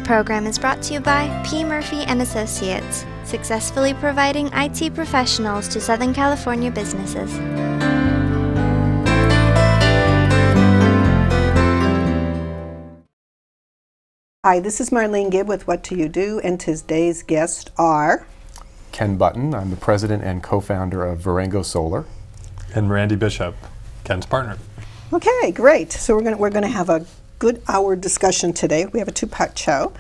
program is brought to you by P. Murphy and Associates, successfully providing IT professionals to Southern California businesses. Hi, this is Marlene Gibb with What Do You Do, and today's guests are Ken Button. I'm the president and co-founder of Verengo Solar. And Randy Bishop, Ken's partner. Okay, great. So we're gonna have a good hour discussion today. We have a two-part show,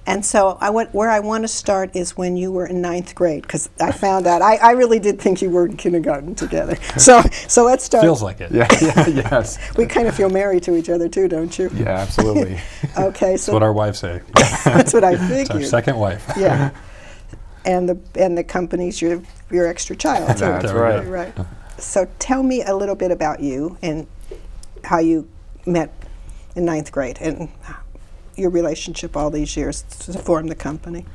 and so where I want to start is when you were in 9th grade, because I found out I really did think you were in kindergarten together. So let's start. Feels like it. Yeah, yes. We kind of feel married to each other too, don't you? Yeah, absolutely. Okay, That's so what our wives say. that's what I It's figured. our second wife. Yeah, and the company's your extra child. too. That's There we right. go. Right. So tell me a little bit about you and how you met in 9th grade and your relationship all these years to form the company.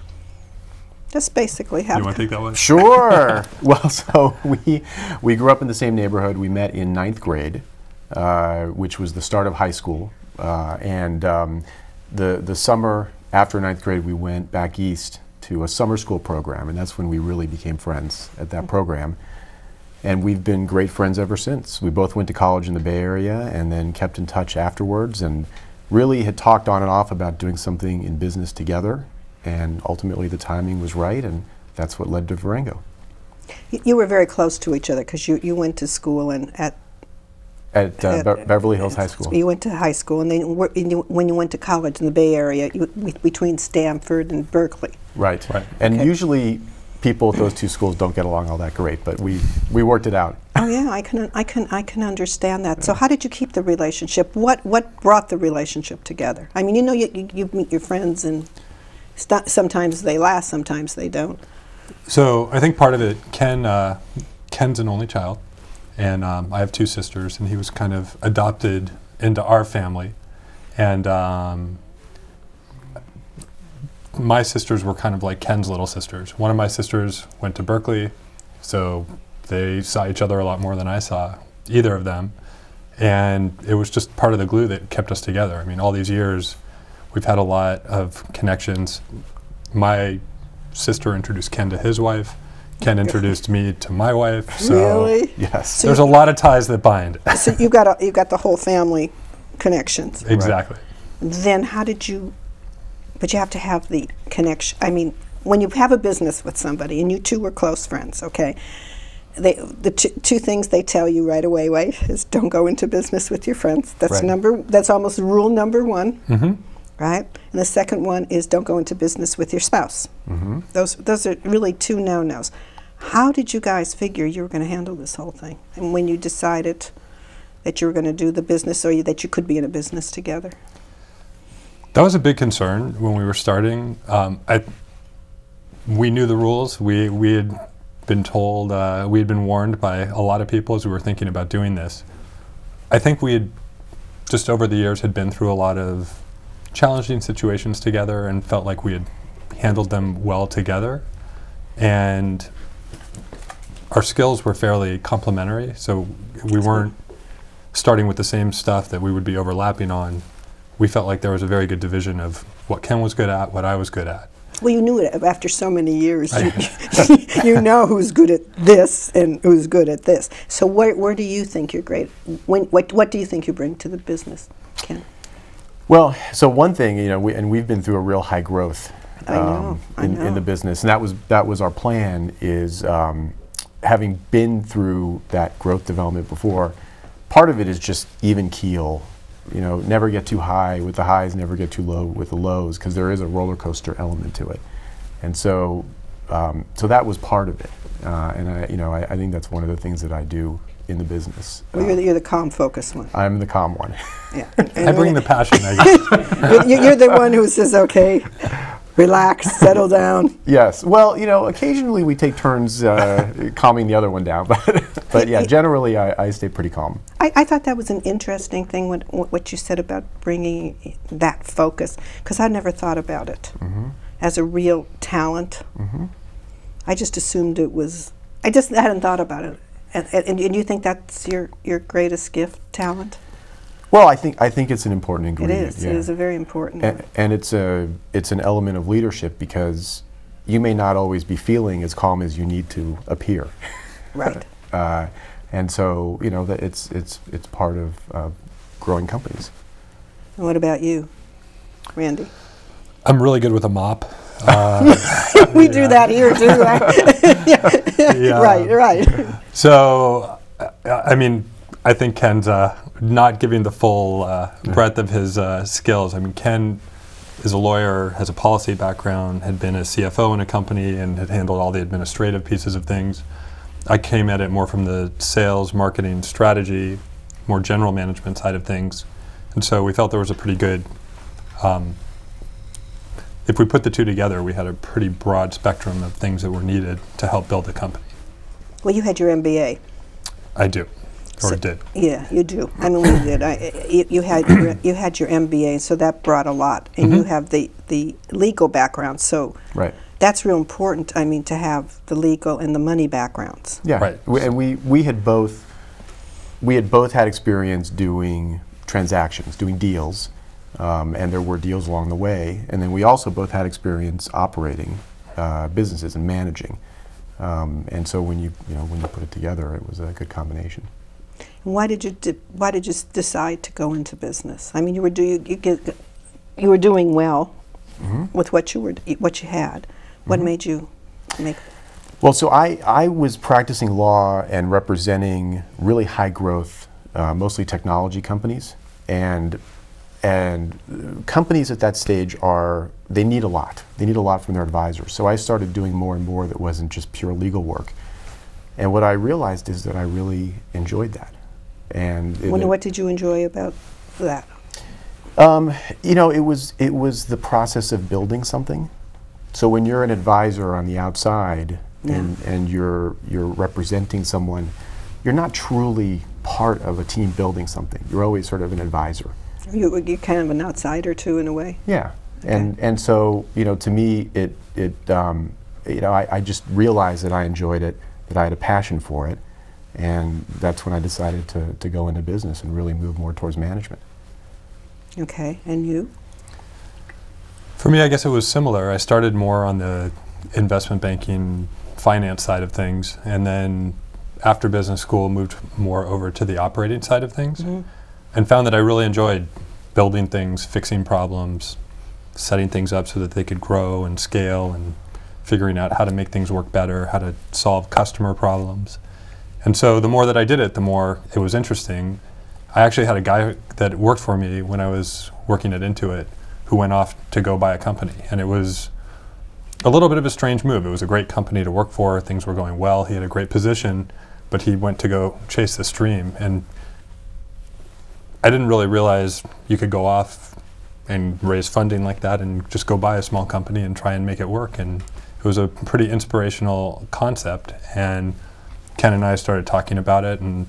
Just basically how. You want to take that one? Sure. Well, so we grew up in the same neighborhood. We met in 9th grade, which was the start of high school. The summer after 9th grade, we went back east to a summer school program, and that's when we really became friends at that program. And we've been great friends ever since. We both went to college in the Bay Area and then kept in touch afterwards and really had talked on and off about doing something in business together. And ultimately the timing was right, and that's what led to Verengo. You were very close to each other because you went to school and at Beverly Hills High School. You went to high school, and then when you went to college in the Bay Area, between Stanford and Berkeley. Right. Right. And Okay. usually people at those two schools don't get along all that great, but we worked it out. Oh yeah, I can understand that. So how did you keep the relationship? What brought the relationship together? I mean, you know, you meet your friends, and sometimes they last, sometimes they don't. So I think part of it, Ken's an only child, and I have 2 sisters, and he was kind of adopted into our family. And my sisters were kind of like Ken's little sisters. One of my sisters went to Berkeley, so they saw each other a lot more than I saw either of them. And it was just part of the glue that kept us together. I mean, all these years, we've had a lot of connections. My sister introduced Ken to his wife. Ken introduced me to my wife. So Really? Yes. So there's a lot of ties that bind. So you got the whole family connections. Exactly. Then how did you? But you have to have the connection. I mean, when you have a business with somebody, and you two were close friends, okay? The two things they tell you right away, right, is don't go into business with your friends. That's Right. That's almost rule number 1, Mm-hmm. right? And the second one is don't go into business with your spouse. Mm-hmm. Those are really 2 no-nos. How did you guys figure you were going to handle this whole thing? And when you decided that you were going to do the business, or that you could be in a business together? That was a big concern when we were starting. We knew the rules. We had been told, we had been warned by a lot of people as we were thinking about doing this. I think we had, just over the years, had been through a lot of challenging situations together and felt like we had handled them well together. And our skills were fairly complementary, so we weren't starting with the same stuff that we would be overlapping on. We felt like there was a very good division of what Ken was good at, what I was good at. Well, you knew it after so many years. You know who's good at this and who's good at this. So where do you think you're great? What do you think you bring to the business, Ken? Well, so one thing, you know, we've been through a real high growth I in know. the business, and that was our plan. Is having been through that growth development before, part of it is just even keel. You know, never get too high with the highs, never get too low with the lows, because there is a roller coaster element to it. And so that was part of it. And I think that's one of the things that I do in the business. Well, you're the calm, focused one. I'm the calm one. Yeah. I bring the passion, I guess. You're the one who says, okay, relax, settle down. Yes. Well, you know, occasionally we take turns calming the other one down, but yeah, generally I stay pretty calm. I thought that was an interesting thing, what you said about bringing that focus, because I never thought about it as a real talent. I just assumed it was, I hadn't thought about it. And you think that's your greatest gift, talent? Well, I think it's an important ingredient. It is a very important one. And it's an element of leadership, because you may not always be feeling as calm as you need to appear. Right. And so, you know, that it's part of growing companies. And what about you, Randy? I'm really good with a mop. We do that here too. Right? Yeah. Right. So, I mean, I think Ken's not giving the full breadth of his skills. I mean, Ken is a lawyer, has a policy background, had been a CFO in a company, and had handled all the administrative pieces of things. I came at it more from the sales, marketing, strategy, more general management side of things. And so we felt there was a pretty good, if we put the two together, we had a pretty broad spectrum of things that were needed to help build the company. Well, you had your MBA. I do, or did. Yeah, you do. I mean, we did. You had your MBA, so that brought a lot, and you have the legal background. So Right. that's real important. I mean, to have the legal and the money backgrounds. Yeah. Right. And we had both had experience doing transactions, doing deals, and there were deals along the way. And then we also both had experience operating businesses and managing. And so when you put it together, it was a good combination. Why did you decide to go into business? I mean, you were doing well with what you had. What made you make? Well, so I was practicing law and representing really high growth, mostly technology companies, and companies at that stage they need a lot. They need a lot from their advisors. So I started doing more and more that wasn't just pure legal work. And what I realized is that I really enjoyed that. And What did you enjoy about that? You know, it was the process of building something. So when you're an advisor on the outside and you're representing someone, you're not truly part of a team building something. You're always sort of an advisor. You're kind of an outsider too, in a way. Yeah, Okay. and so, you know, to me, I just realized that I enjoyed it, that I had a passion for it, and that's when I decided to go into business and really move more towards management. Okay, and you? For me, I guess it was similar. I started more on the investment banking, finance side of things, and then after business school moved more over to the operating side of things, and found that I really enjoyed building things, fixing problems, setting things up so that they could grow and scale, and figuring out how to make things work better, how to solve customer problems. And so the more that I did it, the more it was interesting. I actually had a guy that worked for me when I was working at Intuit who went off to go buy a company. And it was a little bit of a strange move. It was a great company to work for. Things were going well. He had a great position, but he went to go chase this dream. And I didn't really realize you could go off and raise funding like that and just go buy a small company and try and make it work. And it was a pretty inspirational concept. And Ken and I started talking about it, and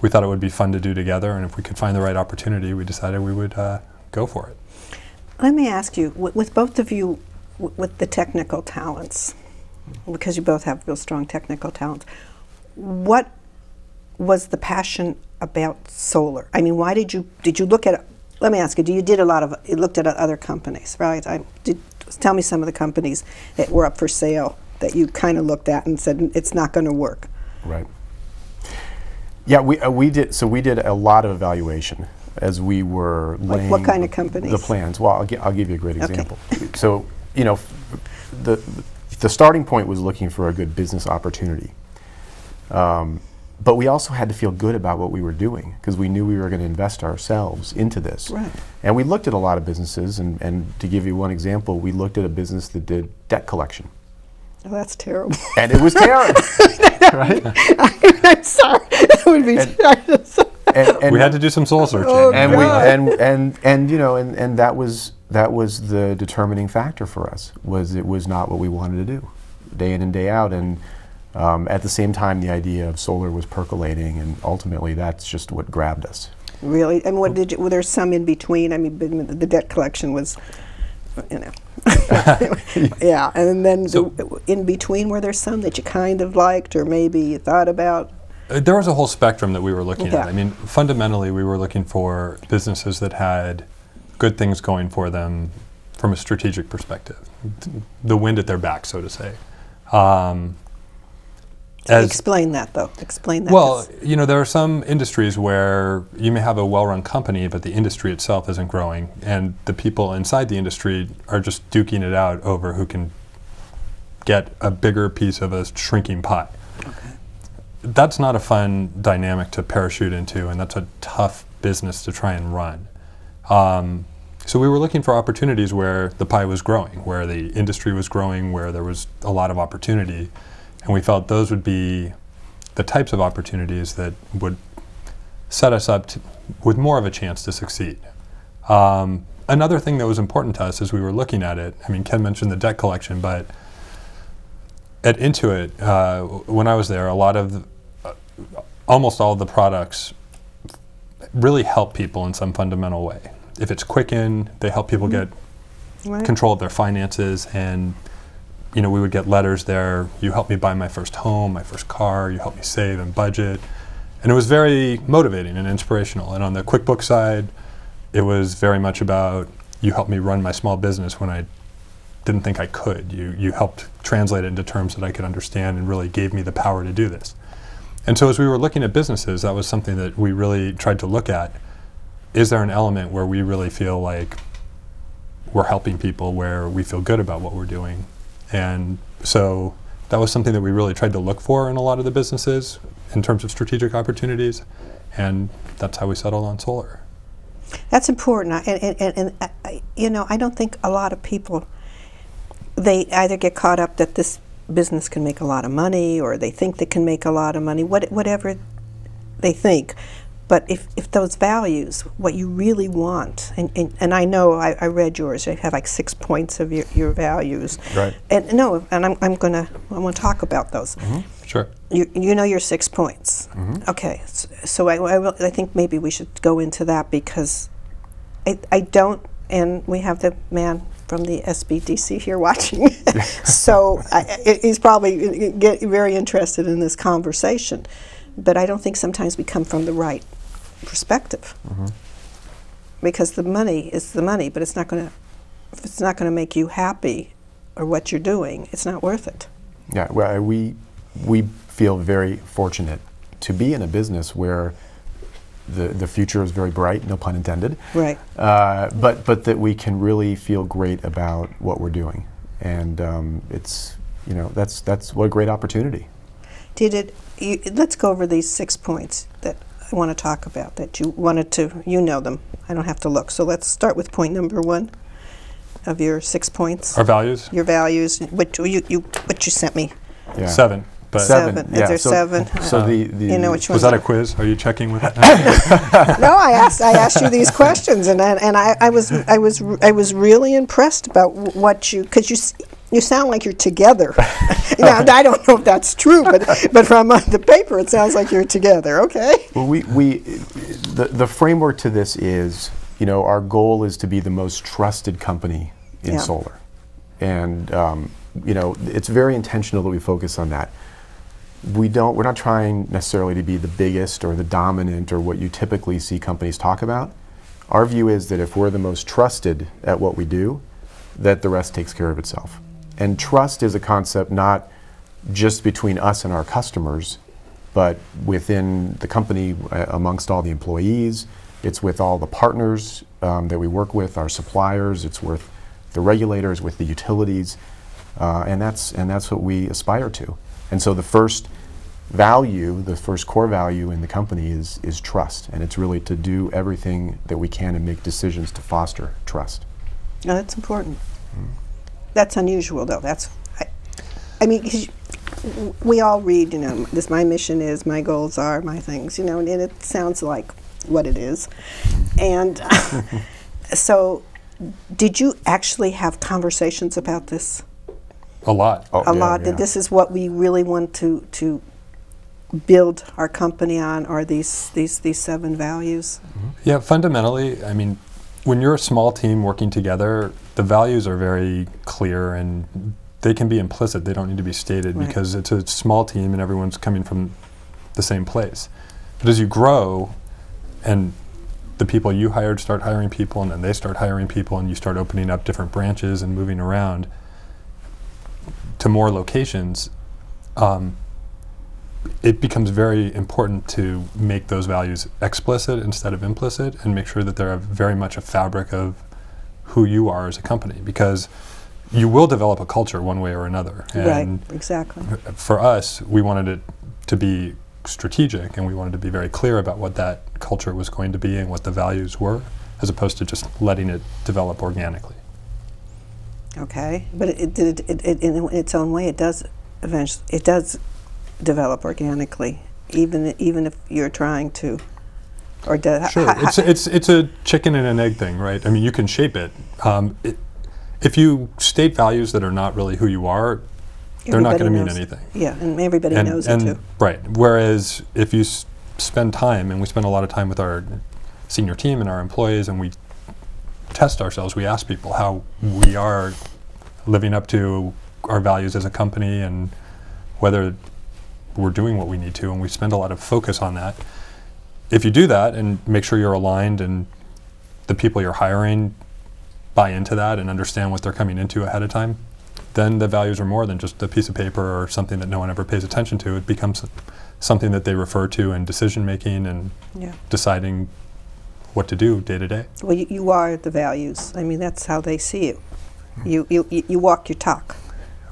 we thought it would be fun to do together. And if we could find the right opportunity, we decided we would go for it. Let me ask you, with both of you, with the technical talents, because you both have real strong technical talents, what was the passion about solar? I mean, why did you look at? Let me ask you. You looked at other companies, right? Tell me some of the companies that were up for sale that you kind of looked at and said it's not going to work. Right. Yeah, we did. So we did a lot of evaluation as we were laying what kind of companies? The plans. Well, I'll give you a great Okay. example. So, you know, the starting point was looking for a good business opportunity. But we also had to feel good about what we were doing, because we knew we were going to invest ourselves into this. Right. And we looked at a lot of businesses, and to give you one example, we looked at a business that did debt collection. Oh, that's terrible. And it was terrible, right? I'm sorry. That would be. And we had to do some soul searching. Oh, and God. and you know, and that was the determining factor for us. It was not what we wanted to do, day in and day out. And at the same time, the idea of solar was percolating, and ultimately, that's just what grabbed us. Really? And what did you? Were there some in between? I mean, the debt collection was, you know. Yeah, and then So- in between, were there some that you kind of liked, or maybe you thought about? There was a whole spectrum that we were looking Yeah. at. I mean, fundamentally, we were looking for businesses that had good things going for them from a strategic perspective, the wind at their back, so to say. Explain that, though. Explain that. Well, you know, there are some industries where you may have a well-run company, but the industry itself isn't growing, and the people inside the industry are just duking it out over who can get a bigger piece of a shrinking pie. Okay. That's not a fun dynamic to parachute into, and that's a tough business to try and run. So we were looking for opportunities where the pie was growing, where the industry was growing, where there was a lot of opportunity. And we felt those would be the types of opportunities that would set us up with more of a chance to succeed. Another thing that was important to us as we were looking at it, I mean, Ken mentioned the debt collection, but at Intuit, when I was there, almost all of the products really help people in some fundamental way. If it's Quicken, they help people get control of their finances, and you know, we would get letters there, you helped me buy my first home, my first car, you helped me save and budget. And it was very motivating and inspirational. And on the QuickBooks side, it was very much about, you helped me run my small business when I didn't think I could. You helped translate it into terms that I could understand and really gave me the power to do this. And so as we were looking at businesses, that was something that we really tried to look at. Is there an element where we really feel like we're helping people, where we feel good about what we're doing? And so that was something that we really tried to look for in a lot of the businesses in terms of strategic opportunities, and that's how we settled on solar. That's important, and you know, I don't think a lot of people, they either get caught up that this business can make a lot of money, or they think they can make a lot of money, whatever they think. But if those values, what you really want, and I know I read yours, you have like 6 points of your values. Right. And no, and I want to talk about those. Mm-hmm. Sure. You know your 6 points. Mm-hmm. Okay, so I think maybe we should go into that, because I don't, and we have the man from the SBDC here watching, so he's probably get very interested in this conversation. But I don't think sometimes we come from the right perspective, because the money is the money, but it's not going to, if it's not going to make you happy or what you're doing, it's not worth it. Yeah, well, we feel very fortunate to be in a business where the future is very bright, no pun intended. Right. But that we can really feel great about what we're doing, and it's, you know, that's what a great opportunity. Let's go over these 6 points that I want to talk about, that you wanted to, you know them. I don't have to look. So let's start with point number 1 of your 6 points. Our values? Your values, what you sent me. Yeah. 7. But 7. Yeah, Is there so 7? So you know which was ones? that a quiz? Are you checking with that? No, I asked you these questions, and I was really impressed about what you, because you sound like you're together. Now, I don't know if that's true, but from the paper it sounds like you're together. Okay. Well, the framework to this is, you know, our goal is to be the most trusted company in solar, and you know, it's very intentional that we focus on that. We're not trying necessarily to be the biggest or the dominant or what you typically see companies talk about. Our view is that if we're the most trusted at what we do, that the rest takes care of itself. And trust is a concept not just between us and our customers, but within the company, amongst all the employees. It's with all the partners that we work with, our suppliers. It's with the regulators, with the utilities, and that's what we aspire to. And so the first value, the first core value in the company is trust, and it's really to do everything that we can and make decisions to foster trust. No, that's important. That's unusual, though. I mean, 'cause we all read, you know, this, my mission is, my goals are, my things, you know, and it sounds like what it is. And so, did you actually have conversations about this? A lot. A lot. That this is what we really want to build our company on, are these 7 values? Yeah, fundamentally, I mean, when you're a small team working together, the values are very clear, and they can be implicit. They don't need to be stated, because it's a small team and everyone's coming from the same place. But as you grow, and the people you hired start hiring people, and then they start hiring people, and you start opening up different branches and moving around to more locations, it becomes very important to make those values explicit instead of implicit, and make sure that they're very much a fabric of who you are as a company, because you will develop a culture one way or another. And right, exactly. for us, we wanted it to be strategic, and we wanted to be very clear about what that culture was going to be and what the values were, as opposed to just letting it develop organically. Okay, but in its own way, it does eventually, it does develop organically, even if you're trying to, or does. Sure, it's a chicken and an egg thing, right? I mean, you can shape it. If you state values that are not really who you are, they're not going to mean anything. Yeah, and everybody knows it too. Right. Whereas if you spend time, and we spend a lot of time with our senior team and our employees, and we test ourselves, we ask people how we are living up to our values as a company and whether we're doing what we need to, and we spend a lot of focus on that. If you do that and make sure you're aligned and the people you're hiring buy into that and understand what they're coming into ahead of time, then the values are more than just a piece of paper or something that no one ever pays attention to. It becomes something that they refer to in decision making and deciding what to do day to day. Well, you are the values. I mean, that's how they see you. You walk your talk.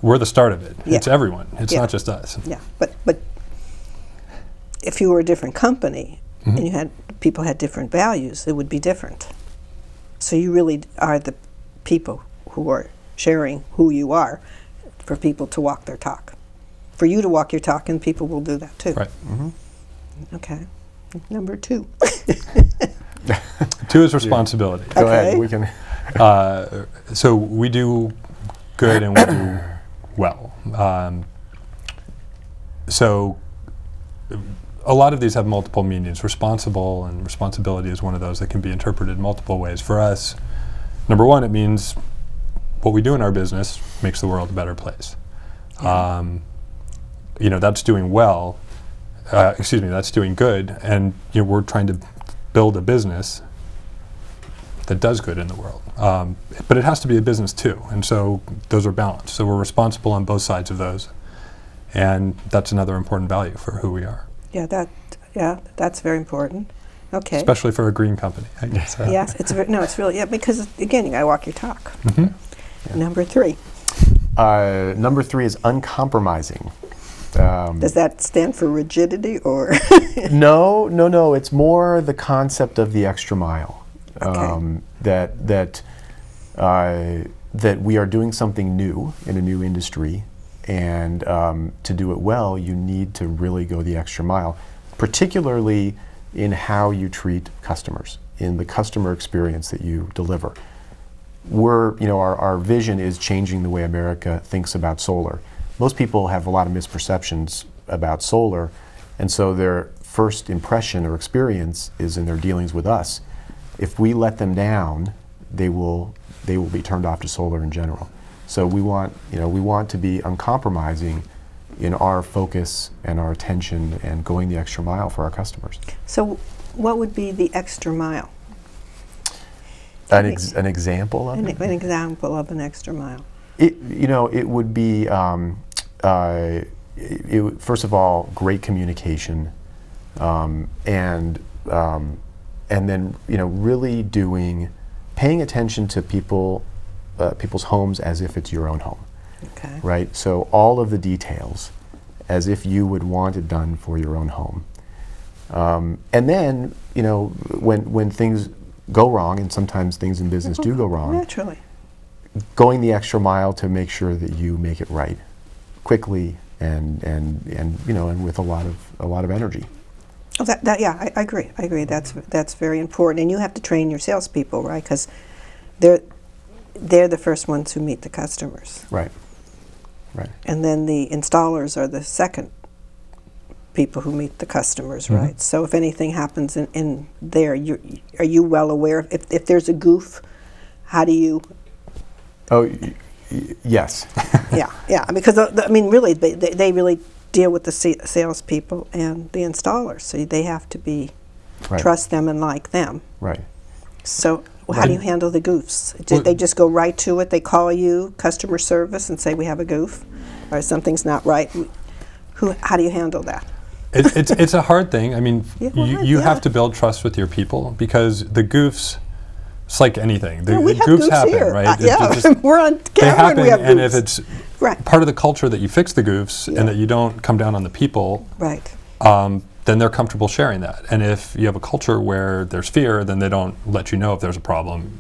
We're the start of it. Yeah. It's everyone. It's Yeah. not just us. Yeah, but if you were a different company and you had people had different values, it would be different. So you really are the people who are sharing who you are, for people to walk their talk. For you to walk your talk, and people will do that too. Right. Okay. Number 2. 2 is responsibility. Go Okay. ahead. We can. So we do good and we do well. So a lot of these have multiple meanings. Responsible and responsibility is one of those that can be interpreted multiple ways. For us, number 1, it means what we do in our business makes the world a better place. That's doing well. That's doing good, and we're trying to build a business that does good in the world. But it has to be a business too, and so those are balanced. So we're responsible on both sides of those, and that's another important value for who we are. That's very important. Okay. Especially for a green company, I guess. Yes, it's really because again, you got to walk your talk. Number 3. Number 3 is uncompromising. Does that stand for rigidity or? No. It's more the concept of the extra mile. Okay. That we are doing something new in a new industry, and to do it well, you need to really go the extra mile, particularly in how you treat customers, in the customer experience that you deliver. Our vision is changing the way America thinks about solar. Most people have a lot of misperceptions about solar, and so their first impression or experience is in their dealings with us. If we let them down, they will be turned off to solar in general. So we want to be uncompromising in our focus and our attention and going the extra mile for our customers. So what would be the extra mile? An example of it? An example of an extra mile. It would be, first of all, great communication, and then really paying attention to people's homes as if it's your own home. Okay. Right? So all of the details, as if you would want it done for your own home. And then, when things go wrong, and sometimes things in business do go wrong, Naturally. going the extra mile to make sure that you make it right quickly and with a lot of energy. Oh, I agree. That's very important. And you have to train your salespeople, right? Because they're the first ones who meet the customers. Right. And then the installers are the second people who meet the customers, right? So if anything happens in there, are you well aware? If there's a goof, how do you? Oh, yes. Yeah. Because really, they really deal with the salespeople and the installers. So they have to be Right. trust them and like them. Right. So how do you handle the goofs? Do they just go right to it? They call you customer service and say we have a goof, or something's not right. How do you handle that? It's a hard thing. I mean, Yeah, well, you yeah. have to build trust with your people, because the goofs, it's like anything. The, Yeah, we the have goofs goofs happen, here. right? Yeah, we're on they camera happen, and we have and goofs. if it's Right. part of the culture that you fix the goofs Yeah. and that you don't come down on the people, Right. then they're comfortable sharing that. And if you have a culture where there's fear, then they don't let you know if there's a problem.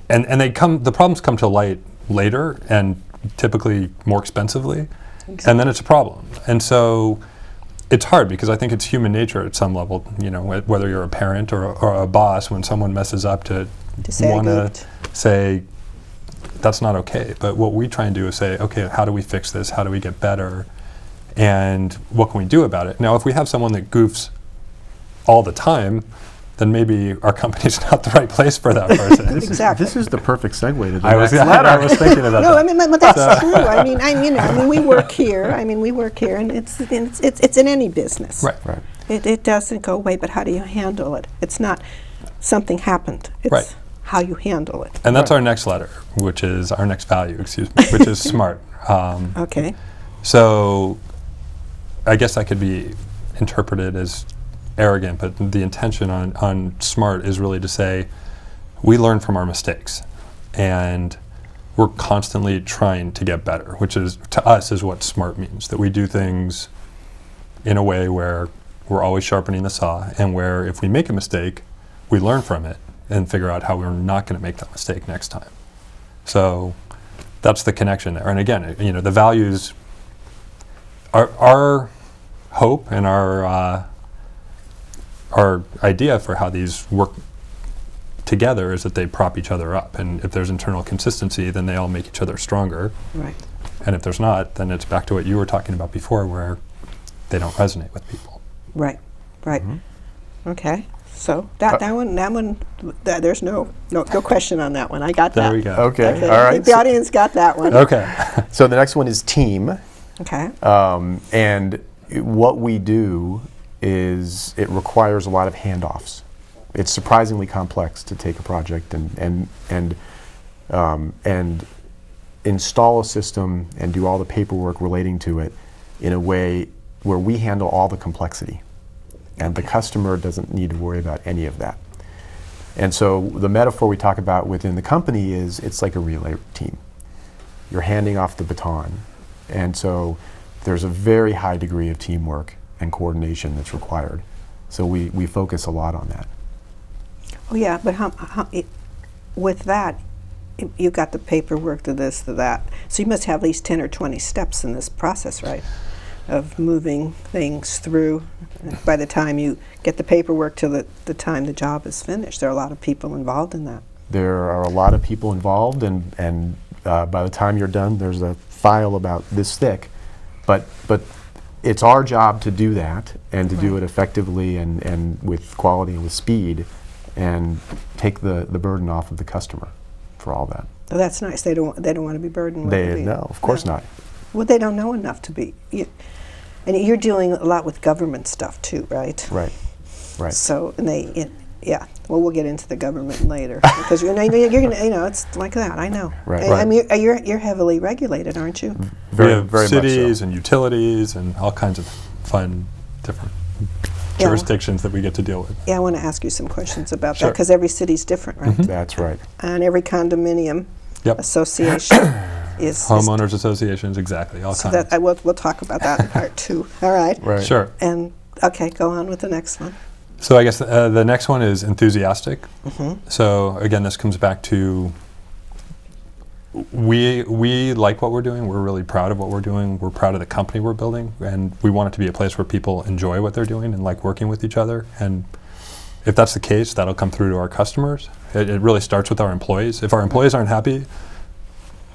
And the problems come to light later, and typically more expensively, and then it's a problem. And so it's hard, because I think it's human nature at some level, whether you're a parent or a boss, when someone messes up to say I want to goofed. say that's not okay. But what we try and do is say, okay, how do we fix this? How do we get better? And what can we do about it? Now, if we have someone that goofs all the time, then maybe our company's not the right place for that person. Exactly. This is the perfect segue to the I was next letter. I was thinking about No, that. I mean, but that's true. I mean, we work here. And it's in any business. Right. Right. It doesn't go away, but how do you handle it? It's not something happened. It's Right. how you handle it. And that's our next letter, which is our next value, which is SMART. Okay. So I guess that could be interpreted as arrogant, but the intention on SMART is really to say we learn from our mistakes, and we're constantly trying to get better, which is, to us, is what SMART means, that we do things in a way where we're always sharpening the saw, and where if we make a mistake, we learn from it and figure out how we're not going to make that mistake next time. So that's the connection there. And again, the values, our hope and our idea for how these work together is that they prop each other up. And if there's internal consistency, then they all make each other stronger. Right. And if there's not, then it's back to what you were talking about before, where they don't resonate with people. Right. Right. Mm-hmm. Okay. So that one, there's no question on that one. I got that. There we go. Okay. Okay. All I right. think the audience got that one. Okay. So the next one is team. Okay. And what we do is it requires a lot of handoffs. It's surprisingly complex to take a project and install a system and do all the paperwork relating to it in a way where we handle all the complexity, and the customer doesn't need to worry about any of that. And so the metaphor we talk about within the company is it's like a relay team. You're handing off the baton, and so there's a very high degree of teamwork and coordination that's required. So we focus a lot on that. Oh yeah, but with that, you got the paperwork to this, to that. So you must have at least 10 or 20 steps in this process, right? Of moving things through. By the time you get the paperwork to the time the job is finished, there are a lot of people involved in that. There are a lot of people involved, and by the time you're done, there's a file about this thick. But it's our job to do that, and to do it effectively and with quality and with speed, and take the burden off of the customer for all that. Oh, that's nice. They don't want to be burdened with it. No, of course not. Well, they don't know enough to be. And you're dealing a lot with government stuff too, right? Right, right. So, and yeah. Well, we'll get into the government later because you're gonna, it's like that. I know. Right. And, I mean, you're heavily regulated, aren't you? We have very cities much so. and utilities and all kinds of fun, different jurisdictions that we get to deal with. Yeah, I want to ask you some questions about that Sure. because every city's different, right? That's right. And every condominium Yep. association is Homeowners associations, exactly, all So kinds. that we'll talk about that in part 2. All right. Right. Sure. And okay, go on with the next one. So I guess the next one is enthusiastic. So again, this comes back to we like what we're doing. We're really proud of what we're doing. We're proud of the company we're building, and we want it to be a place where people enjoy what they're doing and like working with each other. And if that's the case, that'll come through to our customers. It really starts with our employees. If our employees aren't happy,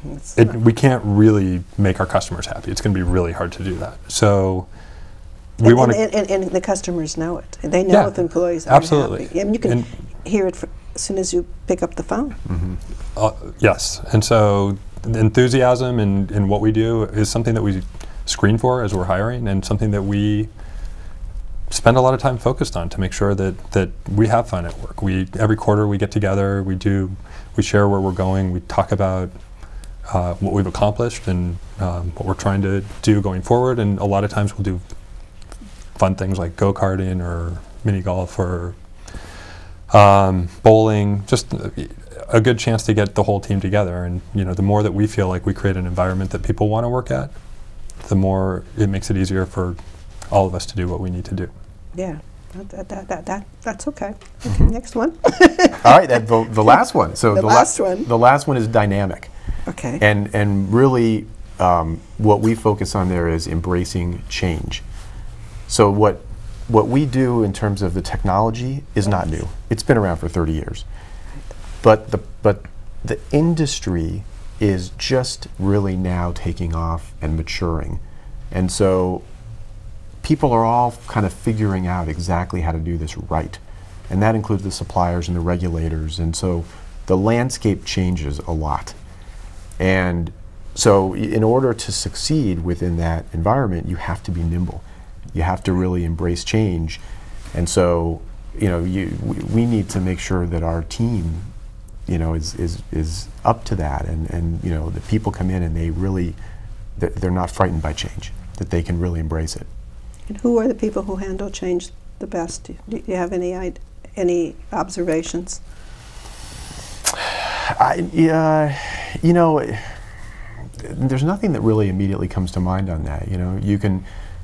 we can't really make our customers happy. It's going to be really hard to do that. So we want to. And the customers know it. They know if employees aren't absolutely. happy. And you can hear it as soon as you pick up the phone. Yes, and so the enthusiasm in what we do is something that we screen for as we're hiring, and something that we spend a lot of time focused on to make sure that we have fun at work. Every quarter we get together, we share where we're going, we talk about what we've accomplished and what we're trying to do going forward, and a lot of times we'll do fun things like go-karting or mini golf or bowling, just a good chance to get the whole team together. And the more that we feel like we create an environment that people want to work at, the more it makes it easier for all of us to do what we need to do. Yeah, that's okay. Okay, next one. All right, the last one. So the last one. The last one is dynamic. Okay. And really, what we focus on there is embracing change. So what we do in terms of the technology is not new. It's been around for 30 years. But the industry is just really now taking off and maturing. And so people are all kind of figuring out exactly how to do this right. And that includes the suppliers and the regulators. And so the landscape changes a lot. And so in order to succeed within that environment, you have to be nimble. You have to really embrace change. And so, we need to make sure that our team, is up to that. And the people come in and they're not frightened by change, that they can really embrace it. And who are the people who handle change the best? Do you have any observations? There's nothing that really immediately comes to mind on that.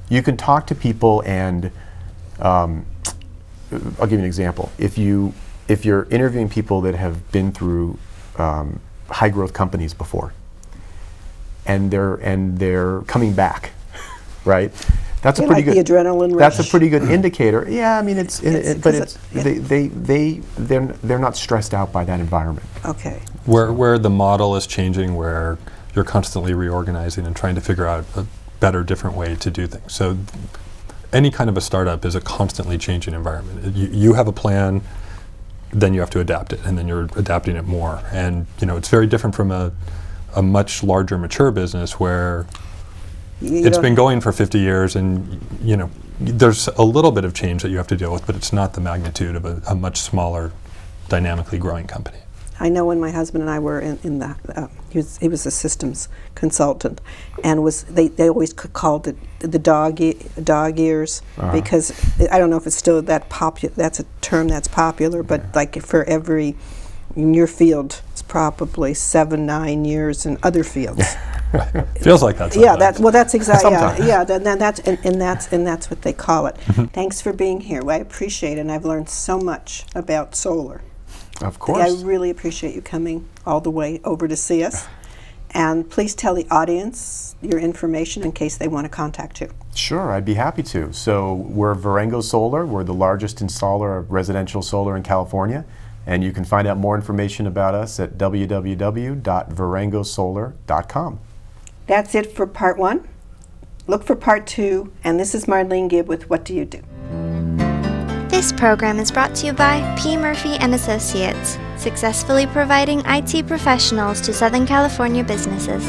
You can talk to people, and I'll give you an example. If you're interviewing people that have been through high growth companies before, and they're coming back, right? That's a pretty good. The adrenaline rush. That's a pretty good indicator. Yeah, I mean they're not stressed out by that environment. Okay. Where the model is changing, where you're constantly reorganizing and trying to figure out a better, different way to do things. So any kind of a startup is a constantly changing environment. You have a plan, then you have to adapt it, and then you're adapting it more. And it's very different from a much larger, mature business where it's been going for 50 years, and there's a little bit of change that you have to deal with, but it's not the magnitude of a much smaller, dynamically growing company. I know when my husband and I were in the, he was a systems consultant, and they always called it the dog ears, because I don't know if it's still that popular. That's a term that's popular, but like for every, in your field, it's probably 7-9 years in other fields. Feels like that. Yeah, that's exactly. Yeah, that's what they call it. Thanks for being here. I appreciate it, and I've learned so much about solar. Of course. I really appreciate you coming all the way over to see us. And please tell the audience your information in case they want to contact you. Sure, I'd be happy to. So we're Verengo Solar. We're the largest installer of residential solar in California. And you can find out more information about us at www.verengosolar.com. That's it for part 1. Look for part 2. And this is Marlene Gibb with What Do You Do? This program is brought to you by P. Murphy & Associates, successfully providing IT professionals to Southern California businesses.